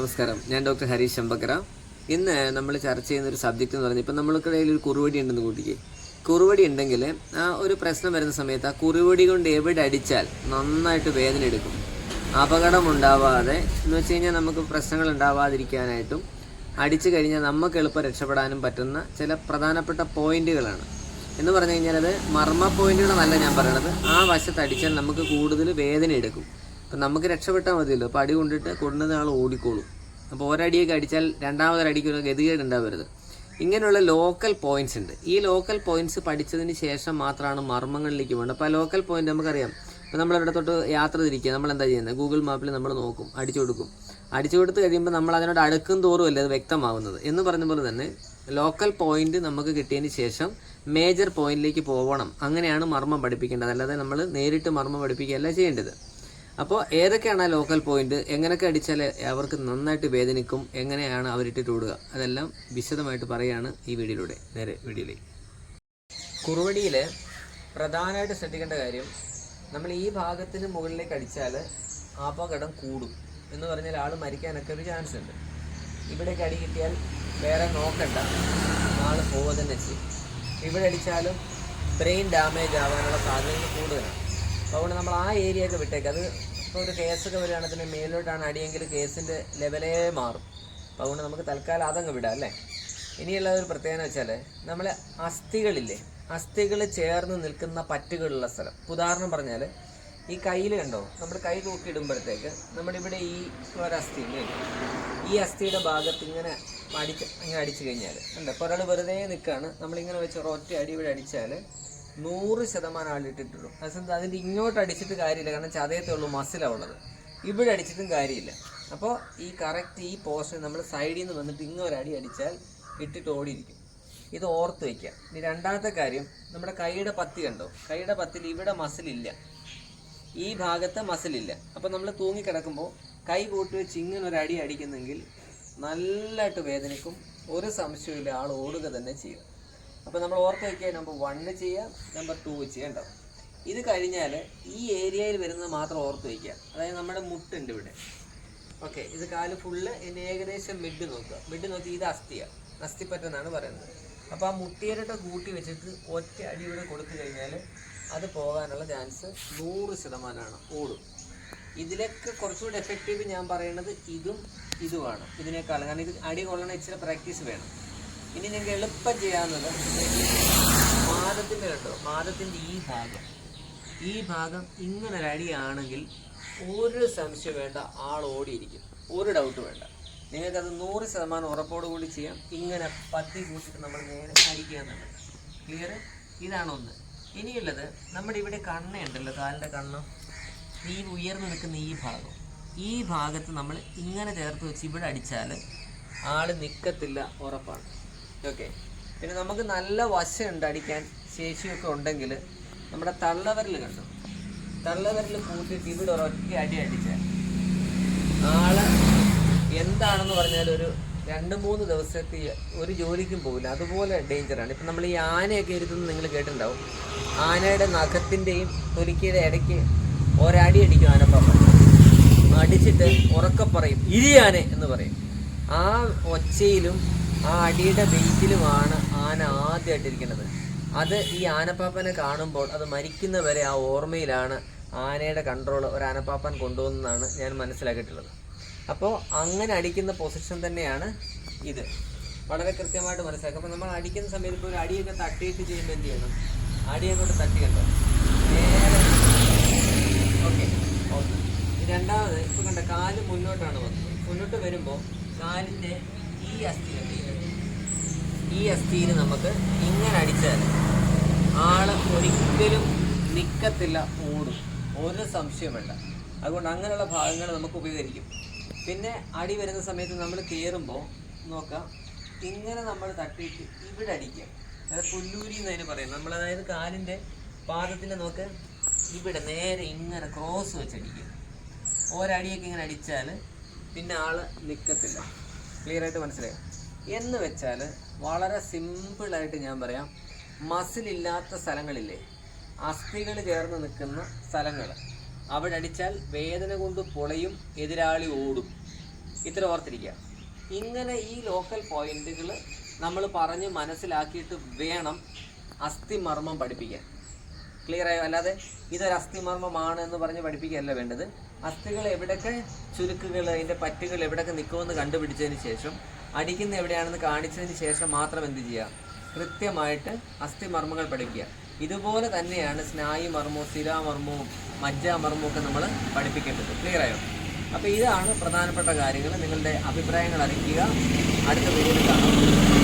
നമസ്കാരം. ഞാൻ ഡോക്ടർ ഹരീഷ് ശമ്പക്കര. ഇന്ന് നമ്മൾ ചർച്ച ചെയ്യുന്ന ഒരു സബ്ജക്റ്റ് എന്ന് പറഞ്ഞാൽ ഇപ്പം നമ്മൾക്കിടയിൽ ഒരു കുറുവടി ഉണ്ടെന്ന് കൂട്ടിക്ക്. കുറുവടി ഉണ്ടെങ്കിൽ ആ ഒരു പ്രശ്നം വരുന്ന സമയത്ത് ആ കുറുവടി കൊണ്ട് എവിടെ അടിച്ചാൽ നന്നായിട്ട് വേദന എടുക്കും. അപകടം ഉണ്ടാവാതെ എന്ന് വെച്ച് കഴിഞ്ഞാൽ നമുക്ക് പ്രശ്നങ്ങൾ ഉണ്ടാവാതിരിക്കാനായിട്ടും അടിച്ചു കഴിഞ്ഞാൽ നമുക്ക് എളുപ്പം രക്ഷപ്പെടാനും പറ്റുന്ന ചില പ്രധാനപ്പെട്ട പോയിന്റുകളാണ്. എന്ന് പറഞ്ഞു കഴിഞ്ഞാൽ അത് മർമ്മ പോയിന്റുകളെന്നല്ല ഞാൻ പറയണത്. ആ വശത്ത് അടിച്ചാൽ നമുക്ക് കൂടുതൽ വേദന എടുക്കും. അപ്പം നമുക്ക് രക്ഷപ്പെട്ടാൽ മതിയല്ലോ. അപ്പോൾ അടി കൊണ്ടിട്ട് കൊണ്ടുവന്ന ആൾ ഓടിക്കോളും. അപ്പോൾ ഒരടിയൊക്കെ അടിച്ചാൽ രണ്ടാമതൊരടിക്ക് ഒരു ഗതികേട് ഉണ്ടാവരുത്. ഇങ്ങനെയുള്ള ലോക്കൽ പോയിന്റ്സ് ഉണ്ട്. ഈ ലോക്കൽ പോയിന്റ്സ് പഠിച്ചതിന് ശേഷം മാത്രമാണ് മർമ്മങ്ങളിലേക്ക് വേണ്ടത്. അപ്പോൾ ആ ലോക്കൽ പോയിന്റ് നമുക്കറിയാം. ഇപ്പോൾ നമ്മളിടത്തോട്ട് യാത്ര തിരിക്കുക, നമ്മൾ എന്താ ചെയ്യുന്നത്? ഗൂഗിൾ മാപ്പിൽ നമ്മൾ നോക്കും, അടിച്ചു കൊടുക്കും. അടിച്ചു കൊടുത്ത് കഴിയുമ്പോൾ നമ്മൾ അതിനോട് അടുക്കും തോറും അല്ലേ അത് വ്യക്തമാവുന്നത്. എന്ന് പറഞ്ഞ പോലെ തന്നെ ലോക്കൽ പോയിന്റ് നമുക്ക് കിട്ടിയതിന് ശേഷം മേജർ പോയിന്റിലേക്ക് പോകണം. അങ്ങനെയാണ് മർമ്മം പഠിപ്പിക്കേണ്ടത്. അല്ലാതെ നമ്മൾ നേരിട്ട് മർമ്മം പഠിപ്പിക്കുകയല്ല ചെയ്യേണ്ടത്. അപ്പോൾ ഏതൊക്കെയാണ് ആ ലോക്കൽ പോയിന്റ്, എങ്ങനെയൊക്കെ അടിച്ചാൽ അവർക്ക് നന്നായിട്ട് വേദനിക്കും, എങ്ങനെയാണ് അവരിട്ടിട്ട് ഓടുക, അതെല്ലാം വിശദമായിട്ട് പറയുകയാണ് ഈ വീഡിയോയിലൂടെ. നേരെ വീഡിയോയിലേക്ക്. കുറുവടിയിൽ പ്രധാനമായിട്ട് ശ്രദ്ധിക്കേണ്ട കാര്യം, നമ്മൾ ഈ ഭാഗത്തിന് മുകളിലേക്ക് അടിച്ചാൽ അപകടം കൂടും. എന്ന് പറഞ്ഞാൽ ആൾ മരിക്കാനൊക്കെ ഒരു ചാൻസ് ഉണ്ട്. ഇവിടേക്ക് അടി കിട്ടിയാൽ വേറെ നോക്കണ്ട, ആൾ പോവുക തന്നെ ചെയ്യും. ഇവിടെ അടിച്ചാലും ബ്രെയിൻ ഡാമേജ് ആവാനുള്ള സാധ്യതകൾ കൂടുതലാണ്. അപ്പോൾ അതുകൊണ്ട് നമ്മൾ ആ ഏരിയ ഒക്കെ വിട്ടേക്ക്. അത് ഇപ്പോൾ ഒരു കേസൊക്കെ വരികയാണെങ്കിൽ മേലോട്ടാണ് അടിയെങ്കിൽ കേസിൻ്റെ ലെവലേ മാറും. അപ്പോൾ അതുകൊണ്ട് നമുക്ക് തൽക്കാലം അതങ്ങ് വിടാം അല്ലേ. ഇനിയുള്ള ഒരു പ്രത്യേകത വെച്ചാൽ നമ്മൾ അസ്ഥികളില്ലേ, അസ്ഥികൾ ചേർന്ന് നിൽക്കുന്ന പറ്റുകളുള്ള സ്ഥലം. ഉദാഹരണം പറഞ്ഞാൽ ഈ കയ്യിൽ കണ്ടോ, നമ്മൾ കൈ തൂക്കിയിടുമ്പോഴത്തേക്ക് നമ്മുടെ ഇവിടെ ഈ ഒരസ്ഥി ഉണ്ട്. ഈ അസ്ഥിയുടെ ഭാഗത്ത് ഇങ്ങനെ അടിച്ചു കഴിഞ്ഞാൽ ഉണ്ട്. ഇപ്പോൾ ഒരാൾ വെറുതെ നിൽക്കുകയാണ്, നമ്മളിങ്ങനെ വെച്ച് ഒറ്റ അടി ഇവിടെ അടിച്ചാൽ 100% ആളിട്ടിട്ടുള്ളൂ. അതെന്താ, അതിൻ്റെ ഇങ്ങോട്ട് അടിച്ചിട്ട് കാര്യമില്ല, കാരണം ചതയത്തേ ഉള്ളൂ, മസിലാണ് ഉള്ളത്. ഇവിടെ അടിച്ചിട്ടും കാര്യമില്ല. അപ്പോൾ ഈ കറക്റ്റ് ഈ പോർഷൻ നമ്മൾ സൈഡിൽ നിന്ന് വന്നിട്ട് ഇങ്ങൊരടി അടിച്ചാൽ ഇട്ടിട്ട് ഓടിയിരിക്കും. ഇത് ഓർത്ത് വയ്ക്കുക. ഇനി രണ്ടാമത്തെ കാര്യം, നമ്മുടെ കൈയുടെ പത്തി കണ്ടോ, കൈയുടെ പത്തിൽ ഇവിടെ മസിലില്ല, ഈ ഭാഗത്ത് മസിലില്ല. അപ്പോൾ നമ്മൾ തൂങ്ങിക്കിടക്കുമ്പോൾ കൈ കൂട്ടി വെച്ച് ഇങ്ങനെ ഒരു അടി അടിക്കുന്നെങ്കിൽ നല്ലതായിട്ട് വേദനിക്കും. ഒരു സംശയമില്ല, ആൾ ഓടുക തന്നെ ചെയ്യും. അപ്പോൾ നമ്മൾ ഓർത്ത് വയ്ക്കുക, നമ്പർ 1 ചെയ്യുക, നമ്പർ 2 ചെയ്യണ്ടോ. ഇത് കഴിഞ്ഞാൽ ഈ ഏരിയയിൽ വരുന്നത് മാത്രം ഓർത്ത് വയ്ക്കുക. അതായത് നമ്മുടെ മുട്ടുണ്ട് ഇവിടെ. ഓക്കെ, ഇത് കാല് ഫുള്ള് എന്നെ ഏകദേശം മിഡ് നോക്കുക. മിഡ് നോക്കി ഇത് അസ്ഥിയാണ്, അസ്ഥിപ്പറ്റെന്നാണ് പറയുന്നത്. അപ്പോൾ ആ മുട്ടിയരട്ട കൂട്ടി വെച്ചിട്ട് ഒറ്റ അടി ഇവിടെ കൊടുത്തു കഴിഞ്ഞാൽ അത് പോകാനുള്ള ചാൻസ് 100% ഓടും. ഇതിലൊക്കെ കുറച്ചുകൂടി എഫക്റ്റീവ് ഞാൻ പറയുന്നത് ഇതുമാണ് ഇതിനേക്കാൾ. കാരണം ഇത് അടി കൊള്ളണ ഇച്ചിരി പ്രാക്ടീസ് വേണം. ഇനി നിങ്ങൾക്ക് എളുപ്പം ചെയ്യാവുന്നത് പാദത്തിൻ്റെ കണ്ടോ, പാദത്തിൻ്റെ ഈ ഭാഗം ഇങ്ങനൊരടിയാണെങ്കിൽ ഒരു സംശയം വേണ്ട, ആൾ ഓടിയിരിക്കും, ഒരു ഡൗട്ട് വേണ്ട. നിങ്ങൾക്കത് 100% ഉറപ്പോട് കൂടി ചെയ്യാം. ഇങ്ങനെ പത്തി കൂട്ടിയിട്ട് നമ്മൾ നേരെ അടിക്കുക എന്നുള്ളത്. ക്ലിയർ? ഇതാണ് ഒന്ന്. ഇനിയുള്ളത് നമ്മുടെ ഇവിടെ കണ്ണുണ്ടല്ലോ, കാലിൻ്റെ കണ്ണ്, ഈ ഉയർന്നു നിൽക്കുന്ന ഈ ഭാഗത്ത് നമ്മൾ ഇങ്ങനെ ചേർത്ത് വെച്ച് ഇവിടെ അടിച്ചാൽ ആൾ നിൽക്കത്തില്ല, ഉറപ്പാണ്. ഓക്കെ. പിന്നെ നമുക്ക് നല്ല വശമുണ്ട്, അടിക്കാൻ ശേഷിയൊക്കെ ഉണ്ടെങ്കിൽ നമ്മുടെ തള്ളവിരൽ കണ്ടു, തള്ളവിരൽ കൂട്ടിയിട്ട് ഇവിടെ ഒരൊറ്റ അടി അടിച്ചാൽ ആള് എന്താണെന്ന് പറഞ്ഞാൽ ഒരു 2-3 ദിവസത്തേക്ക് ഒരു ജോലിക്കും പോകില്ല. അതുപോലെ ഡേഞ്ചറാണ്. ഇപ്പം നമ്മൾ ഈ ആനയൊക്കെ ഇരുത്തുന്നത് നിങ്ങൾ കേട്ടിട്ടുണ്ടാവും. ആനയുടെ നഖത്തിൻ്റെയും തൊലിക്കയുടെ ഇടയ്ക്ക് ഒരടി അടിക്കും ആനപ്പാപ്പ. അടിച്ചിട്ട് ഉറക്കെ പറയും, ഇരിയാനെ എന്ന് പറയും. ആ ഒച്ചയിലും ആ അടിയുടെ വെയിറ്റിലുമാണ് ആന ആദ്യമായിട്ടിരിക്കുന്നത്. അത് ഈ ആനപ്പാപ്പനെ കാണുമ്പോൾ അത് മരിക്കുന്നവരെ ആ ഓർമ്മയിലാണ് ആനയുടെ കൺട്രോൾ ഒരു ആനപ്പാപ്പൻ കൊണ്ടുപോകുന്നതാണ് ഞാൻ മനസ്സിലാക്കിയിട്ടുള്ളത്. അപ്പോൾ അങ്ങനെ അടിക്കുന്ന പൊസിഷൻ തന്നെയാണ് ഇത്. വളരെ കൃത്യമായിട്ട് മനസ്സിലാക്കുക. അപ്പോൾ നമ്മൾ അടിക്കുന്ന സമയത്ത് ഇപ്പോൾ ഒരു അടിയൊക്കെ തട്ടിയിട്ട് ചെയ്യുമ്പോൾ എന്ത് ചെയ്യണം? അടി അങ്ങോട്ട് തട്ടിക്കണ്ടോ, നേരെ. ഓക്കെ. രണ്ടാമത് ഇപ്പോൾ കണ്ട കാല് മുന്നോട്ടാണ് വന്നത്. മുന്നോട്ട് വരുമ്പോൾ കാലിൻ്റെ ഈ അസ്ഥിയിൽ നമുക്ക് ഇങ്ങനെ അടിച്ചാൽ ആള് ഒരിക്കലും നിൽക്കത്തില്ല, ഓടും, ഒരു സംശയം വേണ്ട. അതുകൊണ്ട് അങ്ങനെയുള്ള ഭാഗങ്ങൾ നമുക്ക് ഉപകരിക്കും. പിന്നെ അടി വരുന്ന സമയത്ത് നമ്മൾ കയറുമ്പോൾ നോക്കാം, ഇങ്ങനെ നമ്മൾ തട്ടിയിട്ട് ഇവിടെ അടിക്കുക. അതായത് പുല്ലൂരി എന്നതിന് പറയും നമ്മൾ. അതായത് കാലിൻ്റെ പാദത്തിൻ്റെ നോക്ക് ഇവിടെ നേരെ ഇങ്ങനെ ക്രോസ് വെച്ചടിക്കുക. ഒരടിയൊക്കെ ഇങ്ങനെ അടിച്ചാൽ പിന്നെ ആൾ നിൽക്കത്തില്ല. ക്ലിയറായിട്ട് മനസ്സിലായോ? എന്ന് വെച്ചാൽ വളരെ സിമ്പിളായിട്ട് ഞാൻ പറയാം, മസിലില്ലാത്ത സ്ഥലങ്ങളില്ലേ, അസ്ഥികൾ ചേർന്ന് നിൽക്കുന്ന സ്ഥലങ്ങൾ, അവിടെ അടിച്ചാൽ വേദന കൊണ്ട് പൊളയും, എതിരാളി ഓടും. ഇത്ര ഓർത്തിരിക്കുക. ഇങ്ങനെ ഈ ലോക്കൽ പോയിന്റുകൾ നമ്മൾ പറഞ്ഞ് മനസ്സിലാക്കിയിട്ട് വേണം അസ്ഥിമർമ്മം പഠിപ്പിക്കാൻ. ക്ലിയർ ആയോ? അല്ലാതെ ഇതൊരു അസ്ഥിമർമ്മമാണ് എന്ന് പറഞ്ഞ് പഠിപ്പിക്കുകയല്ല വേണ്ടത്. അസ്ഥികൾ എവിടെയൊക്കെ ചുരുക്കുകൾ, അതിൻ്റെ പറ്റുകൾ എവിടെയൊക്കെ നിൽക്കുമെന്ന് കണ്ടുപിടിച്ചതിന് ശേഷം, അടിക്കുന്ന എവിടെയാണെന്ന് കാണിച്ചതിന് ശേഷം മാത്രം എന്ത് ചെയ്യുക, കൃത്യമായിട്ട് അസ്ഥിമർമ്മങ്ങൾ പഠിക്കുക. ഇതുപോലെ തന്നെയാണ് സ്നായുമർമ്മവും സ്ഥിരാമർമ്മവും മജ്ജാമർമ്മവും ഒക്കെ നമ്മൾ പഠിപ്പിക്കേണ്ടത്. ക്ലിയർ ആയോ? അപ്പോൾ ഇതാണ് പ്രധാനപ്പെട്ട കാര്യങ്ങൾ. നിങ്ങളുടെ അഭിപ്രായങ്ങൾ അറിയിക്കുക. അടുത്ത വീഡിയോയിൽ കാണാം.